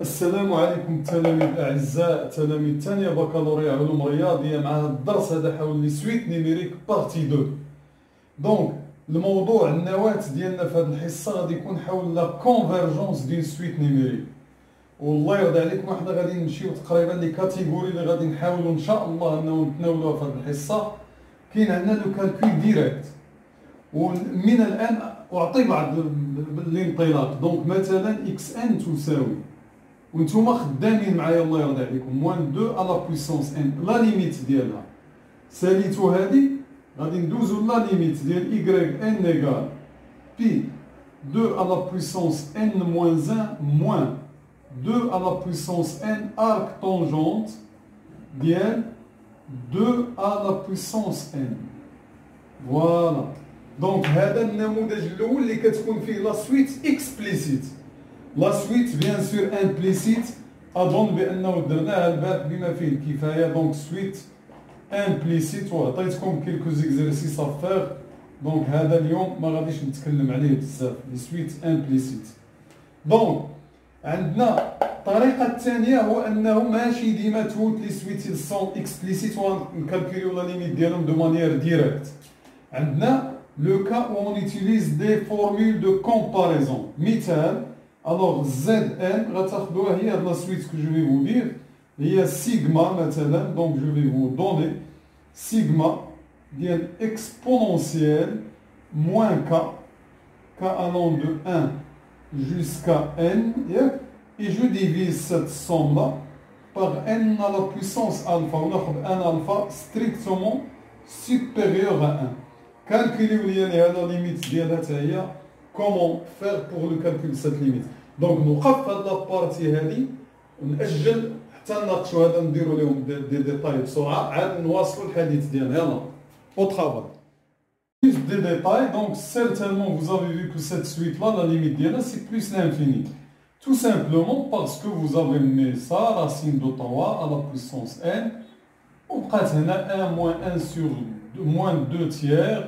السلام عليكم التلاميذ الأعزاء، تلاميذ ثانية بكالوريا علوم رياضية. مع هذا الدرس هذا حول لي سويت نيميريك بارتي 2. دونك الموضوع النواة ديالنا في هذه الحصة غادي يكون حول لا كونفرجونس ديال سويت نيميريك. والله يرضي عليكم حنا غادي نمشيو تقريبا لي كاتيجوري اللي غادي نحاولوا ان شاء الله انه نتناولوها في هذه الحصة. كاين عندنا لو كالكول ديريكت، ومن الآن أعطي بعض الانطلاق. دونك مثلا اكس ان تساوي، وانتم خدامين معايا الله يرضي عليكم، موان 2 على بويسونس ان لا ليميت ديالها. ساليتو هادي غادي ندوزو لا ليميت ديال y ان ايكال بي 2 على بويسونس ان موان 1 موان 2 على بويسونس ان ارك طونجونت ديال 2 على بويسونس ان. فوالا. دونك هذا النموذج الاول اللي كتكون فيه لا سويت اكسبليسيت. لا سويت بيان سور امبليسيت اظن بانه درناها البارح بما فيه الكفايه. دونك سويت امبليسيت وعطيتكم كيلكو زيكزارسيس افير. دونك هذا اليوم ما غاديش نتكلم عليه بزاف، لي سويت امبليسيت. دونك عندنا الطريقه الثانيه هو انه ماشي ديما توت لي سويت سون اكسبليسيت ونكالكوليو لا ليميت ديالهم دو مانيير ديريكت. عندنا لو كا où on utilise des formules de comparaison. مثال alors Zn غتاخدوها هي هاد لا سويت que je vais vous dire هي سيغما مثلا. donc je vais vous donner sigma ديال exponentielle moins k allant de 1 jusqu'à n, et je divise cette somme là par n à la puissance alpha, وناخد n alpha strictement supérieur à 1. calculer la limite ديالها حتى هي comment faire pour le calcul de cette limite. donc نوقف هاد لابارتي هادي ونأجل حتى نناقشوا هذا، نديروا لهم دي ديتاي بسرعه، عاد نواصلوا الحديث ديالنا. يلا au travail. Plus de détails. Donc certainement vous avez vu que cette suite là, la limite d'elle c'est plus l'infini. Tout simplement parce que vous avez mis ça, racine de 3 à la puissance n, وبقات هنا 1 moins 1 sur moins 2 tiers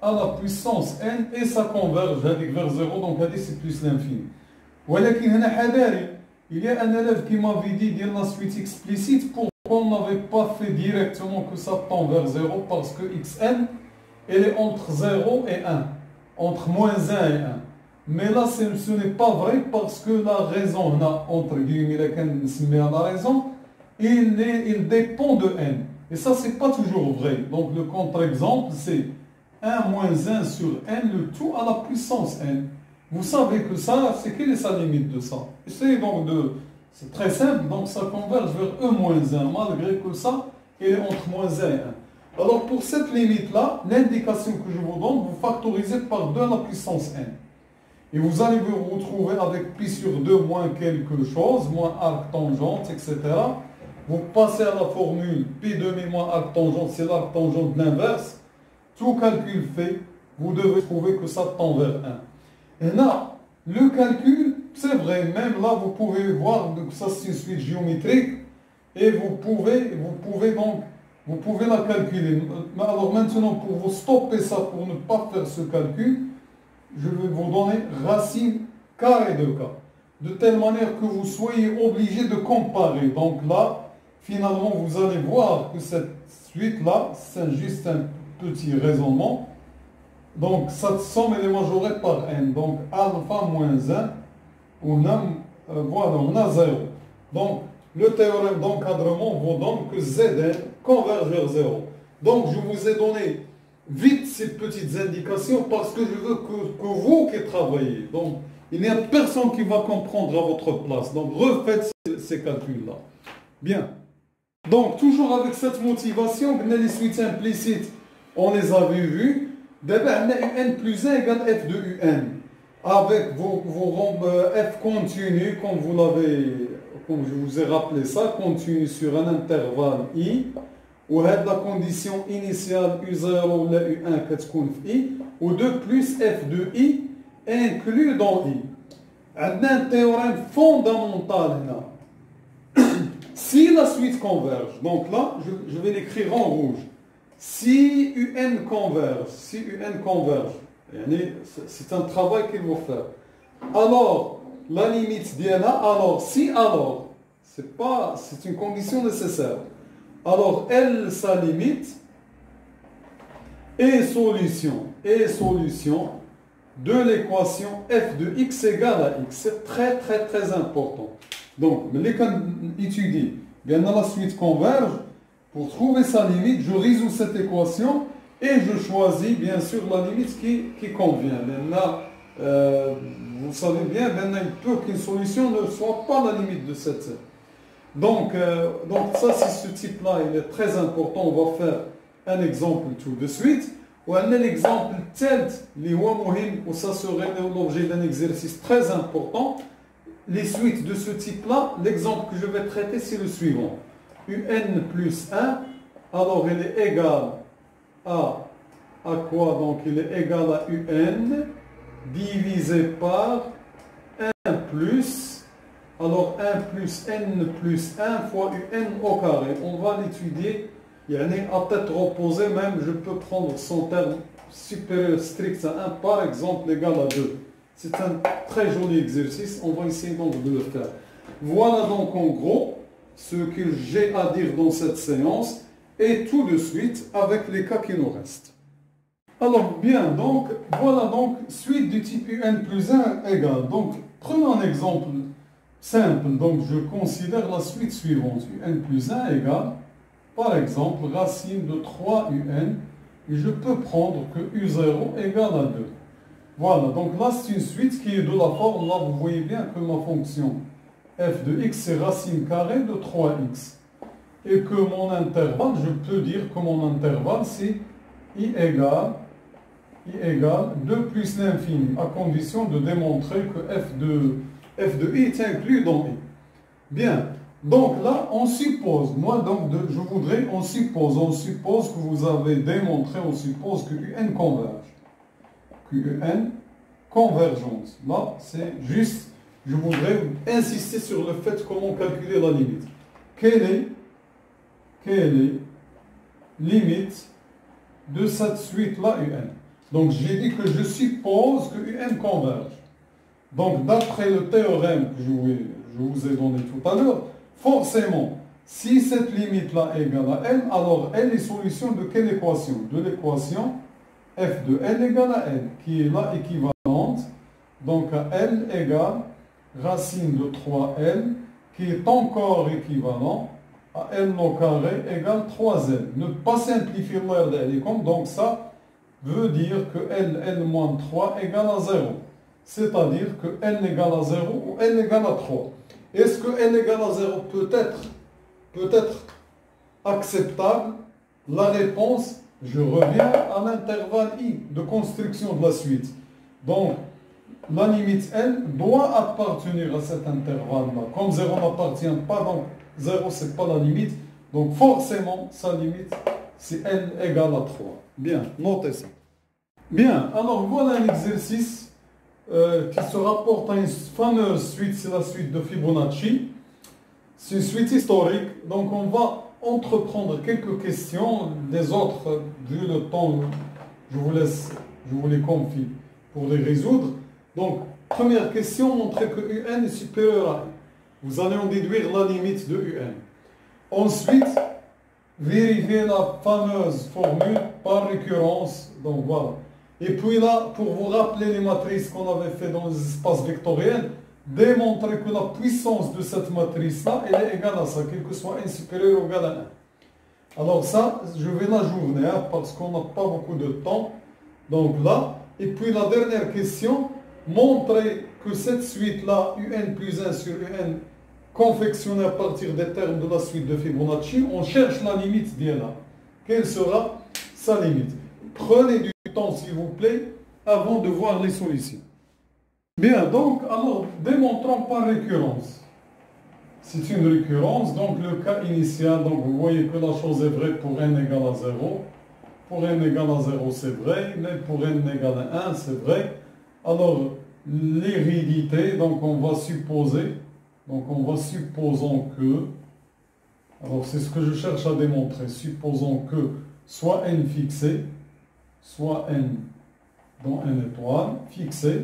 à la puissance n, et ça converge هذيك vers 0. donc هذه c'est plus l'infini. ولكن هنا حذاري، il y a un élève qui m'avait dit ديال la suite explicite pourquoi on n'avait pas fait directement que ça tend vers 0, parce que xn elle est entre 0 et 1, entre moins 1 et 1. Mais là ce n'est pas vrai, parce que la raison là, entre guillemets la raison, il dépend de n, et ça c'est pas toujours vrai. donc le contre-exemple c'est 1 moins 1 sur n, le tout à la puissance n. Vous savez que ça, c'est quelle est sa limite de ça? Essayez donc de... C'est très simple, donc ça converge vers e moins 1, malgré que ça, il est entre moins 1 et 1. Alors pour cette limite-là, l'indication que je vous donne, vous factorisez par 2 à la puissance n. Et vous allez vous retrouver avec pi sur 2 moins quelque chose, moins arc tangente, etc. Vous passez à la formule pi demi moins arc tangente, c'est l'arc tangente de l'inverse. Tout calcul fait, vous devez trouver que ça tend vers 1. Et là, le calcul, c'est vrai, même là, vous pouvez voir que ça c'est une suite géométrique, et vous pouvez la calculer. Alors maintenant, pour vous stopper ça, pour ne pas faire ce calcul, je vais vous donner racine carrée de k, de telle manière que vous soyez obligé de comparer. Donc là, finalement, vous allez voir que cette suite-là, c'est juste un petit raisonnement. Donc cette somme elle est majorée par n. Donc alpha moins 1, voilà, on a 0. Donc le théorème d'encadrement vous donne que Zn converge vers 0. Donc je vous ai donné vite ces petites indications parce que je veux que vous qui travaillez. Donc il n'y a personne qui va comprendre à votre place. Donc refaites ces calculs-là. Bien. Donc toujours avec cette motivation, les suites implicites, on les avait vues. D'abord, on a un plus 1 égale f de un, avec vos rhombes f continu, comme je vous ai rappelé ça, continu sur un intervalle i, où la condition initiale u0 ou la u1 qui est i, ou 2 plus f de i inclus dans i. On a un théorème fondamental là. Si la suite converge, donc là, je vais l'écrire en rouge. Si UN converge, c'est un travail qu'il faut faire. Alors, la limite d'IA, alors si alors, c'est une condition nécessaire. Alors L, sa limite, est solution de l'équation f de x égale à x. C'est très très très important. Donc, mais quand on étudie, bien la suite converge, pour trouver sa limite, je résous cette équation et je choisis bien sûr la limite qui convient. Là, vous savez bien, il peut qu'une solution ne soit pas la limite de cette. Donc ça, c'est ce type-là, il est très important. On va faire un exemple tout de suite. Ou un exemple tel, où ça serait l'objet d'un exercice très important. Les suites de ce type-là, l'exemple que je vais traiter, c'est le suivant. UN plus 1, alors il est égal à quoi? Donc il est égal à UN divisé par 1 plus, alors 1 plus n plus 1 fois UN au carré. On va l'étudier, à tête reposée même, je peux prendre son terme supérieur strict à 1, par exemple, égal à 2. C'est un très joli exercice, on va essayer donc de le faire. Voilà donc en gros ce que j'ai à dire dans cette séance et tout de suite avec les cas qui nous restent. Alors bien, donc voilà donc suite du type UN plus 1 égale. Donc prenons un exemple simple, donc je considère la suite suivante. UN plus 1 égale, par exemple, racine de 3 UN et je peux prendre que U0 égale à 2. Voilà, donc là c'est une suite qui est de la forme, là vous voyez bien que ma fonction f de x c'est racine carrée de 3x. Et que mon intervalle, je peux dire que mon intervalle c'est i égale 2 plus l'infini, à condition de démontrer que f de i est inclus dans i. Bien, donc là on suppose, on suppose que vous avez démontré, on suppose que un converge. QN convergence. Là, c'est juste, je voudrais insister sur le fait comment calculer la limite. Quelle est limite de cette suite-là UN? Donc, j'ai dit que je suppose que UN converge. Donc, d'après le théorème que je vous ai donné tout à l'heure, forcément, si cette limite-là est égale à L, alors L est solution de quelle équation? De l'équation f de L égale à L, qui est là équivalente, donc à L égale racine de 3L, qui est encore équivalent à L au carré égale 3L. Ne pas simplifier l'air de L, donc ça veut dire que L moins 3 égale à 0. C'est-à-dire que L égale à 0 ou L égale à 3. Est-ce que L égale à 0 peut être acceptable? La réponse, je reviens à l'intervalle I de construction de la suite. Donc, la limite L doit appartenir à cet intervalle-là. Comme 0 n'appartient pas, donc 0 c'est pas la limite. Donc forcément, sa limite, c'est L égale à 3. Bien, notez ça. Bien, alors voilà un exercice qui se rapporte à une fameuse suite, c'est la suite de Fibonacci. C'est une suite historique, donc on va entreprendre quelques questions. Les autres, vu le temps, je vous les confie pour les résoudre. Donc, première question, montrer que UN est supérieur à I. Vous allez en déduire la limite de UN. Ensuite, vérifier la fameuse formule par récurrence. Donc voilà. Et puis là, pour vous rappeler les matrices qu'on avait fait dans les espaces vectoriels, démontrer que la puissance de cette matrice-là, elle est égale à ça, quel que soit n supérieur ou égal à 1. Alors ça, je vais la journée, parce qu'on n'a pas beaucoup de temps. Donc là, et puis la dernière question, montrer que cette suite-là, UN plus 1 sur UN, confectionnée à partir des termes de la suite de Fibonacci, on cherche la limite d'IA. Quelle sera sa limite? Prenez du temps, s'il vous plaît, avant de voir les solutions. Bien, donc, alors, démontrons par récurrence. C'est une récurrence, donc le cas initial, donc vous voyez que la chose est vraie pour n égale à 0. Pour n égale à 0, c'est vrai, mais pour n égale à 1, c'est vrai. Alors, l'hérédité, donc on va supposer, supposons que, alors c'est ce que je cherche à démontrer, supposons que soit n fixé, soit n dans n étoile, fixé,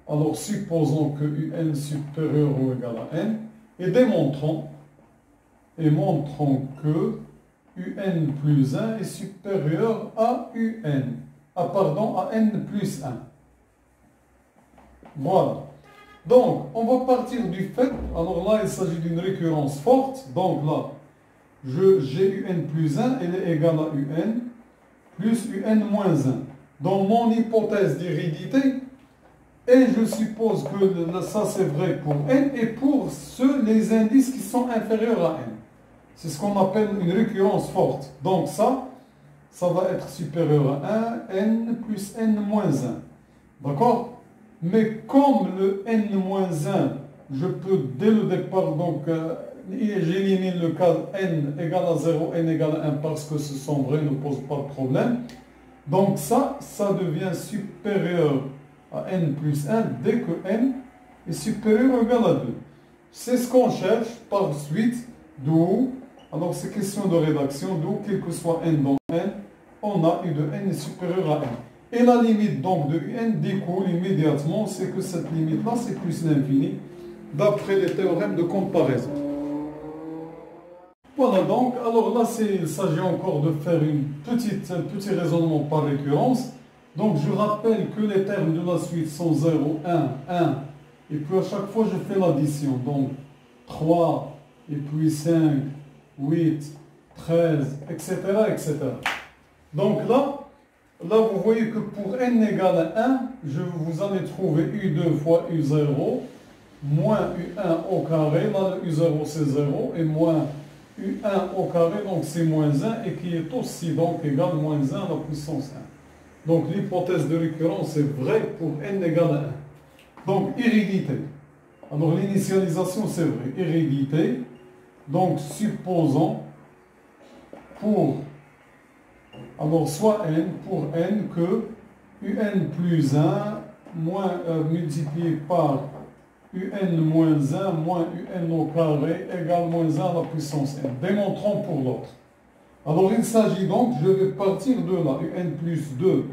Alors supposons que un supérieur ou égal à n, et montrons que un plus 1 est supérieur à à n plus 1. Voilà. Donc, on va partir du fait, alors là, il s'agit d'une récurrence forte, donc là, j'ai un plus 1, elle est égale à un plus un moins 1. Dans mon hypothèse d'hérédité, et je suppose que ça c'est vrai pour n et pour les indices qui sont inférieurs à n. C'est ce qu'on appelle une récurrence forte. Donc ça va être supérieur à 1, n plus n moins 1. D'accord? Mais comme le n-1, je peux dès le départ, donc j'élimine le cas n égale à 0, n égale à 1 parce que ce sont vrais, ne pose pas de problème. Donc ça devient supérieur à n plus 1 dès que n est supérieur ou égal à 2. C'est ce qu'on cherche par suite, d'où, alors c'est question de rédaction, d'où quel que soit n dans n, on a u de n est supérieur à n. Et la limite donc de un découle immédiatement, c'est que cette limite-là, c'est plus l'infini, d'après les théorèmes de comparaison. Voilà donc, alors là, il s'agit encore de faire un petit raisonnement par récurrence. Donc je rappelle que les termes de la suite sont 0, 1, 1, et puis à chaque fois je fais l'addition. Donc 3, et puis 5, 8, 13, etc. etc. Donc là, vous voyez que pour n égale à 1, vous allez trouver u2 fois u0 moins u1 au carré. Là, le u0 c'est 0 et moins u1 au carré, donc c'est moins 1 et qui est aussi donc égal à moins 1 à la puissance 1. Donc l'hypothèse de récurrence est vraie pour n égale à 1. Donc hérédité. Alors l'initialisation c'est vrai. Hérédité. Donc supposons alors soit n, pour n, que un plus 1 multiplié par un moins 1 moins un au carré égale moins 1 à la puissance n. Démontrons pour l'autre. Alors il s'agit donc, je vais partir de là, un plus 2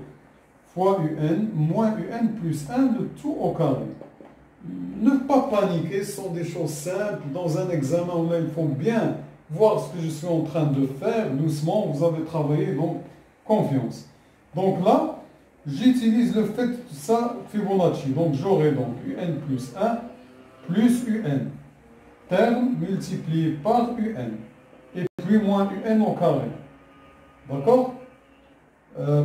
fois un moins un plus 1, le tout au carré. Ne pas paniquer, ce sont des choses simples. Dans un examen où là, il faut bien voir ce que je suis en train de faire. Doucement, vous avez travaillé, donc confiance. Donc là, j'utilise le fait de ça Fibonacci. Donc j'aurai donc un plus 1 plus un. Terme multiplié par un. Et puis moins un au carré. D'accord?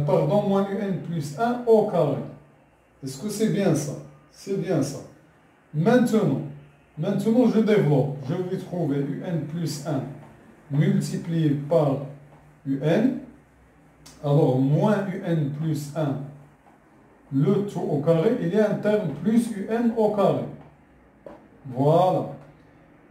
Pardon, moins un plus 1 au carré. Est-ce que c'est bien ça? C'est bien ça. Maintenant, je développe. Je vais trouver un plus 1 multiplié par un. Alors, moins un plus 1, le tout au carré, il y a un terme plus un au carré. Voilà.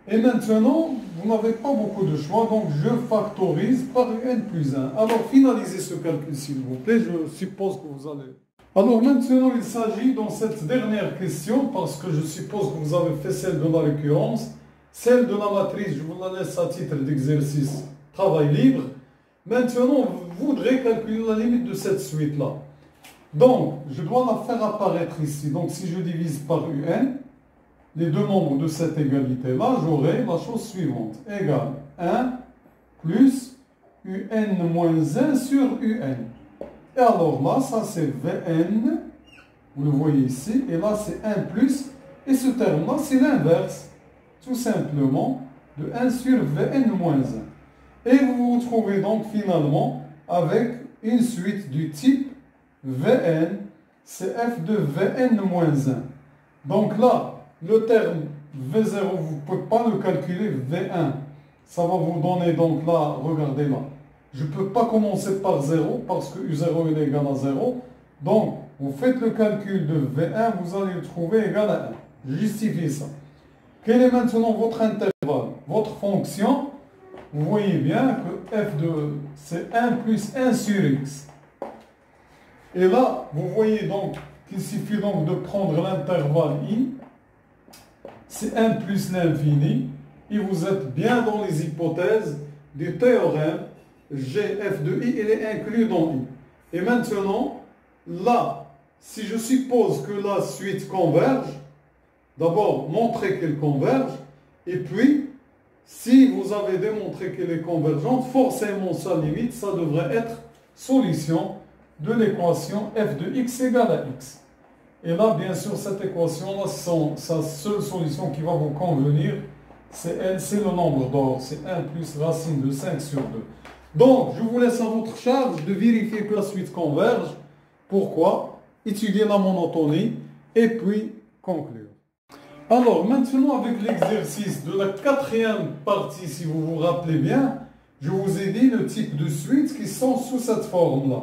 Et maintenant, vous n'avez pas beaucoup de choix, donc je factorise par un plus 1. Alors, finalisez ce calcul, s'il vous plaît. Je suppose que vous allez... Alors, maintenant, il s'agit dans cette dernière question, parce que je suppose que vous avez fait celle de la récurrence, celle de la matrice, je vous la laisse à titre d'exercice, travail libre. Maintenant, vous voudrez calculer la limite de cette suite-là. Donc, je dois la faire apparaître ici. Donc, si je divise par un, les deux membres de cette égalité-là, j'aurai la chose suivante. Égale 1 plus un moins 1 sur un. Et alors là, ça c'est Vn, vous le voyez ici, et là c'est 1 plus, et ce terme-là c'est l'inverse, tout simplement, de 1 sur Vn moins 1. Et vous vous trouvez donc finalement avec une suite du type Vn, c'est f de Vn moins 1. Donc là, le terme V0, vous ne pouvez pas le calculer, V1, ça va vous donner donc là, regardez là, je ne peux pas commencer par 0 parce que U0 est égal à 0. Donc, vous faites le calcul de V1, vous allez le trouver égal à 1. Justifiez ça. Quel est maintenant votre intervalle? Votre fonction, vous voyez bien que f de c'est 1 plus 1 sur x. Et là, vous voyez donc qu'il suffit donc de prendre l'intervalle i, c'est 1 plus l'infini, et vous êtes bien dans les hypothèses du théorème G, f de i, il est inclus dans i. Et maintenant, là, si je suppose que la suite converge, d'abord montrer qu'elle converge, et puis, si vous avez démontré qu'elle est convergente, forcément sa limite, ça devrait être solution de l'équation f de x égale à x. Et là, bien sûr, cette équation-là, sa seule solution qui va vous convenir, c'est le nombre d'or, c'est 1 plus racine de 5 sur 2. Donc, je vous laisse à votre charge de vérifier que la suite converge. Pourquoi? Étudier la monotonie et puis conclure. Alors, maintenant, avec l'exercice de la quatrième partie, si vous vous rappelez bien, je vous ai dit le type de suites qui sont sous cette forme-là.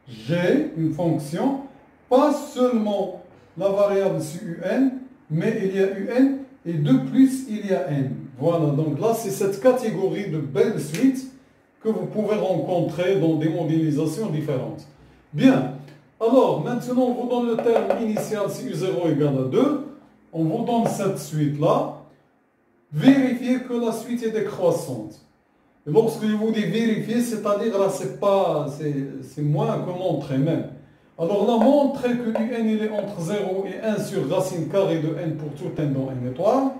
J'ai une fonction, pas seulement la variable c'est un, mais il y a un et de plus il y a n. Voilà, donc là, c'est cette catégorie de belles suites que vous pouvez rencontrer dans des modélisations différentes. Bien, alors maintenant, on vous donne le terme initial si U0 égale à 2. On vous donne cette suite-là. Vérifiez que la suite est décroissante. Et lorsque je vous dis vérifier, c'est-à-dire là, c'est moins que montrer même. Alors là, montrer que un il est entre 0 et 1 sur racine carrée de n pour tout n dans n étoile.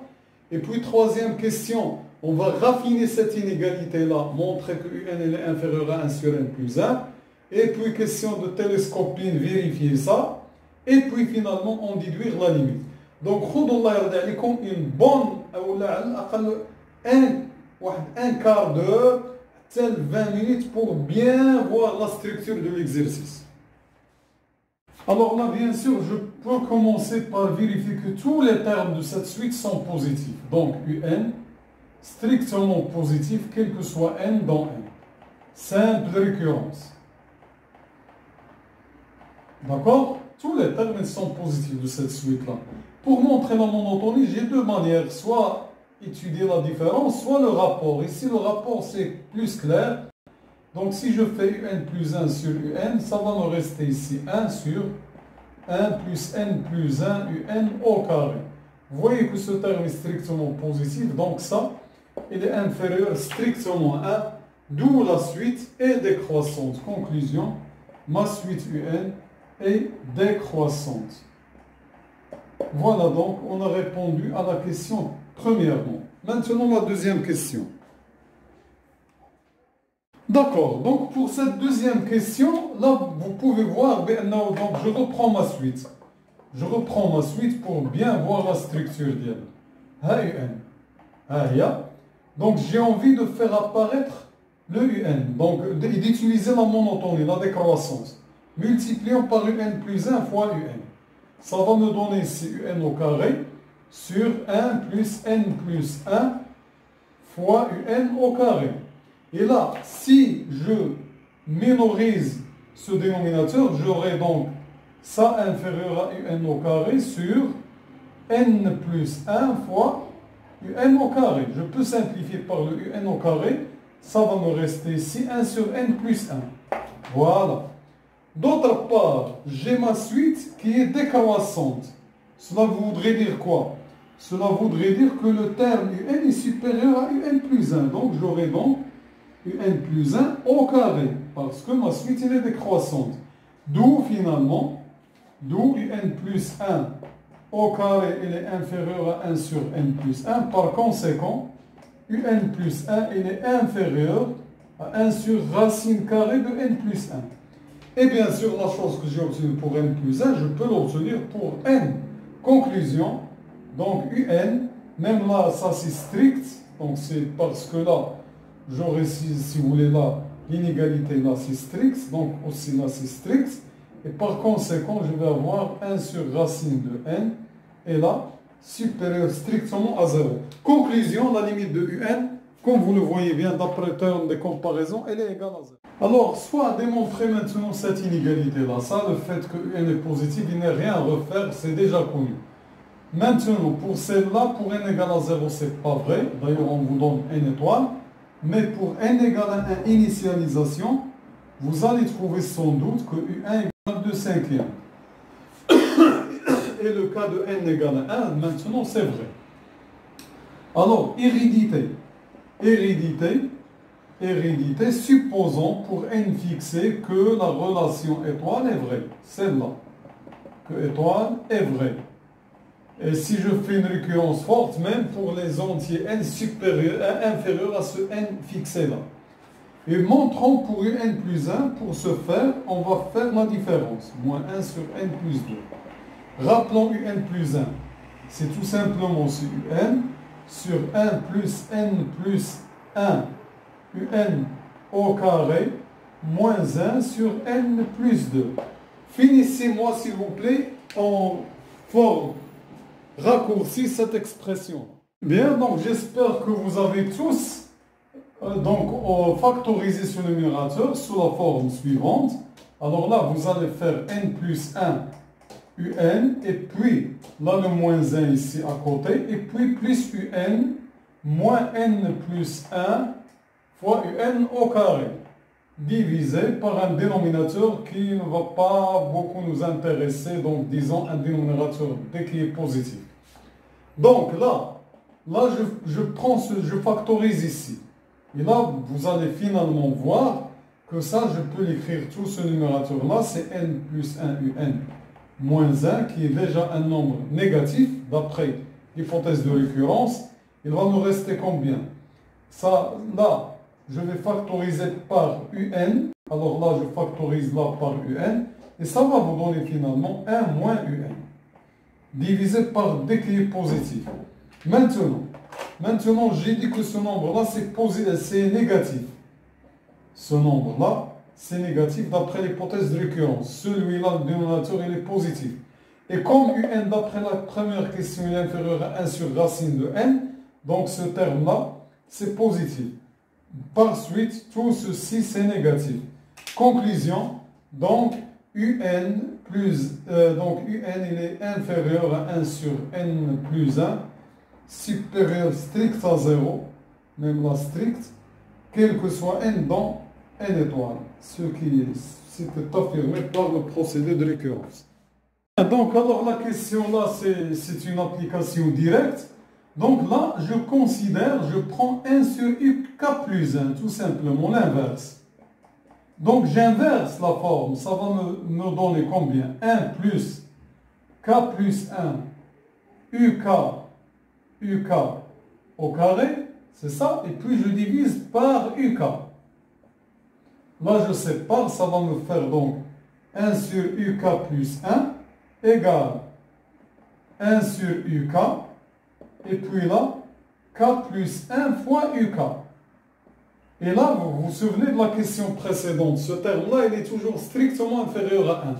Et puis, troisième question, on va raffiner cette inégalité-là, montrer que un il est inférieur à 1 sur n plus 1. Et puis, question de télescopine, vérifier ça. Et puis, finalement, on déduire la limite. Donc, خذوا une bonne, ou un quart d'heure, 20 minutes pour bien voir la structure de l'exercice. Alors là, bien sûr, je peux commencer par vérifier que tous les termes de cette suite sont positifs. Donc, un, strictement positif, quel que soit n dans n. Simple récurrence. D'accord? Tous les termes sont positifs de cette suite-là. Pour montrer la monotonie, j'ai deux manières. Soit étudier la différence, soit le rapport. Ici, le rapport, c'est plus clair. Donc, si je fais un plus 1 sur un, ça va me rester ici 1 sur 1 plus n plus 1 un au carré. Vous voyez que ce terme est strictement positif. Donc, ça, il est inférieur strictement à 1. D'où la suite est décroissante. Conclusion, ma suite un est décroissante. Voilà donc, on a répondu à la question premièrement. Maintenant, la deuxième question. D'accord, donc pour cette deuxième question, là, vous pouvez voir, donc je reprends ma suite. Je reprends ma suite pour bien voir la structure d'elle. Donc, j'ai envie de faire apparaître le UN, donc d'utiliser la monotonie, la décroissance. Multiplions par un plus 1 fois un. Ça va me donner ici un au carré sur 1 plus n plus 1 fois un au carré. Et là, si je minorise ce dénominateur, j'aurai donc ça inférieur à un au carré sur n plus 1 fois un au carré. Je peux simplifier par le un au carré. Ça va me rester ici 1 sur n plus 1. Voilà. D'autre part, j'ai ma suite qui est décroissante. Cela voudrait dire quoi? Cela voudrait dire que le terme un est supérieur à un plus 1. Donc, j'aurai donc un plus 1 au carré. Parce que ma suite elle est décroissante. D'où finalement, un plus 1 au carré il est inférieur à 1 sur n plus 1. Par conséquent, un plus 1 il est inférieur à 1 sur racine carrée de n plus 1. Et bien sûr, la chose que j'ai obtenue pour n plus 1, je peux l'obtenir pour n. Conclusion, donc un, même là, ça c'est strict, donc c'est parce que là, j'aurai, si vous voulez, là, l'inégalité là c'est strict, donc aussi là c'est strict, et par conséquent, je vais avoir 1 sur racine de n, et là, supérieur strictement à 0. Conclusion, la limite de un, comme vous le voyez bien d'après le terme de comparaison, elle est égale à 0. Alors, soit démontrer maintenant cette inégalité-là. Ça, le fait que n est positif, il n'est rien à refaire, c'est déjà connu. Maintenant, pour celle-là, pour n égale à 0, c'est pas vrai. D'ailleurs, on vous donne n étoile. Mais pour n égale à 1 initialisation, vous allez trouver sans doute que U1 égale 2 cinquièmes. Et le cas de n égale à 1, maintenant, c'est vrai. Alors, hérédité. Hérédité, supposons pour n fixé que la relation étoile est vraie. Celle-là. que étoile est vrai. Et si je fais une récurrence forte, même pour les entiers n inférieurs à ce n fixé là. Et montrons pour un plus 1, pour ce faire, on va faire la différence. Moins 1 sur n plus 2. Rappelons un plus 1. C'est tout simplement sur un sur 1 plus n plus 1 un au carré moins 1 sur n plus 2. Finissez-moi s'il vous plaît en forme raccourcie cette expression. Bien, donc j'espère que vous avez tous factorisé ce numérateur sous la forme suivante. Alors là, vous allez faire n plus 1 un, et puis là le moins 1 ici à côté, et puis plus un moins n plus 1 fois un au carré, divisé par un dénominateur qui ne va pas beaucoup nous intéresser, donc disons un dénominateur D qui est positif. Donc là je factorise ici. Et là, vous allez finalement voir que ça, je peux l'écrire tout ce numérateur-là, c'est n plus 1 un moins 1, qui est déjà un nombre négatif, d'après l'hypothèse de récurrence. Il va nous rester combien? Ça, là, je vais factoriser par un. Alors là, je factorise là par un. Et ça va vous donner finalement 1 moins un, divisé par d qui est positif. Maintenant, j'ai dit que ce nombre-là, c'est négatif. Ce nombre-là, c'est négatif d'après l'hypothèse de récurrence. Celui-là, le dénominateur, il est positif. Et comme un, d'après la première question, est inférieur à 1 sur racine de n, donc ce terme-là, c'est positif. Par suite, tout ceci, c'est négatif. Conclusion, donc, un il est inférieur à 1 sur n plus 1, supérieur strict à 0, même la strict, quel que soit n dans n étoile, ce qui c'est affirmé par le procédé de récurrence. Donc, alors la question là, c'est une application directe. Donc là, je prends 1 sur UK plus 1, tout simplement, l'inverse. Donc j'inverse la forme, ça va me donner combien? 1 plus K plus 1, UK au carré, c'est ça, et puis je divise par UK. Là, je sépare, ça va me faire donc 1 sur UK plus 1 égale 1 sur UK, et puis là, K plus 1 fois UK. Et là, vous vous souvenez de la question précédente, ce terme-là, il est toujours strictement inférieur à 1.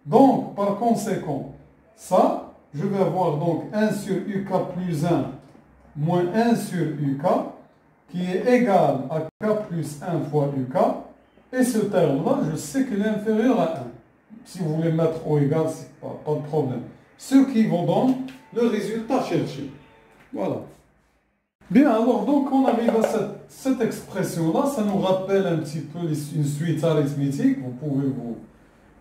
Donc, par conséquent, ça, je vais avoir donc 1 sur UK plus 1 moins 1 sur UK, qui est égal à K plus 1 fois UK. Et ce terme-là, je sais qu'il est inférieur à 1. Si vous voulez mettre au égal, c'est pas de problème. Ce qui vous donne le résultat cherché. Voilà. Bien, alors, donc, on arrive à cette expression-là. Ça nous rappelle un petit peu une suite arithmétique. Vous pouvez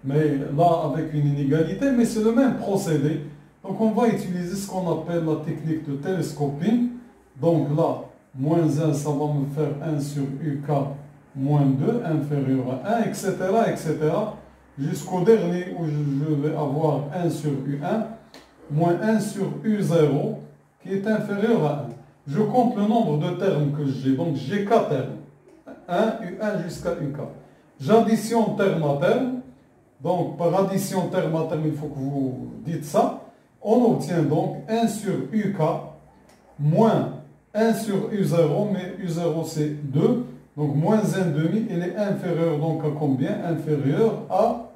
mais là, avec une inégalité, mais c'est le même procédé. Donc, on va utiliser ce qu'on appelle la technique de télescoping. Donc là, moins 1, ça va me faire 1 sur UK moins 2, inférieur à 1, etc., etc., jusqu'au dernier où je vais avoir 1 sur U1, moins 1 sur U0, qui est inférieur à 1. Je compte le nombre de termes que j'ai, donc j'ai 4 termes, 1, U1 jusqu'à UK. J'additionne terme à terme, donc par addition terme à terme, il faut que vous dites ça. On obtient donc 1 sur UK moins 1 sur U0, mais U0 c'est 2, donc moins 1 demi, il est inférieur donc à combien? Inférieur à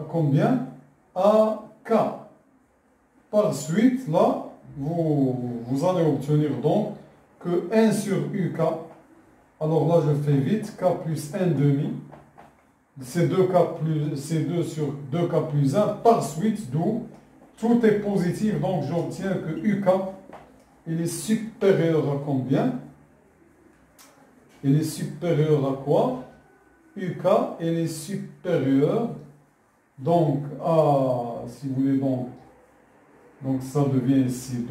combien? À K. Par suite, là, vous allez obtenir donc que 1 sur UK, alors là je fais vite, K plus 1 demi, c'est 2 sur 2K plus 1, par suite, d'où tout est positif, donc j'obtiens que UK, il est supérieur à combien? Il est supérieur à quoi? UK, il est supérieur, donc à, si vous voulez, donc ça devient ici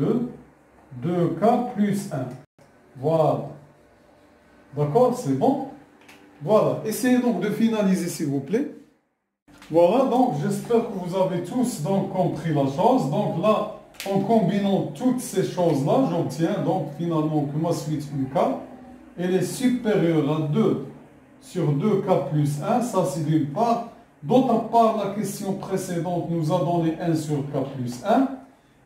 2K plus 1. Voilà. D'accord, c'est bon? Voilà. Essayez donc de finaliser, s'il vous plaît. Voilà, donc j'espère que vous avez tous donc compris la chose. Donc là, en combinant toutes ces choses-là, j'obtiens donc finalement que ma suite UK, elle est supérieure à 2 sur 2K plus 1. Ça, c'est d'une part. D'autre part, la question précédente nous a donné 1 sur K plus 1.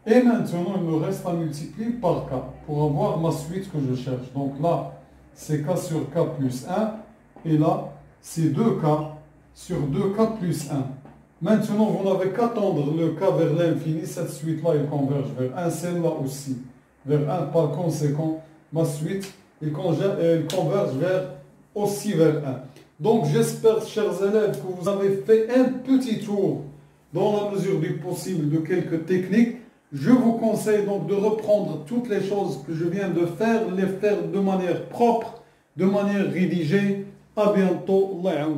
Et maintenant, il me reste à multiplier par K pour avoir ma suite que je cherche. Donc là, c'est K sur K plus 1. Et là, c'est 2K sur 2K plus 1. Maintenant, vous n'avez qu'à tendre le K vers l'infini. Cette suite-là, elle converge vers 1. Celle-là aussi, vers 1. Par conséquent, ma suite, elle converge aussi vers 1. Donc, j'espère, chers élèves, que vous avez fait un petit tour dans la mesure du possible de quelques techniques. Je vous conseille donc de reprendre toutes les choses que je viens de faire, les faire de manière propre, de manière rédigée. À bientôt. Allah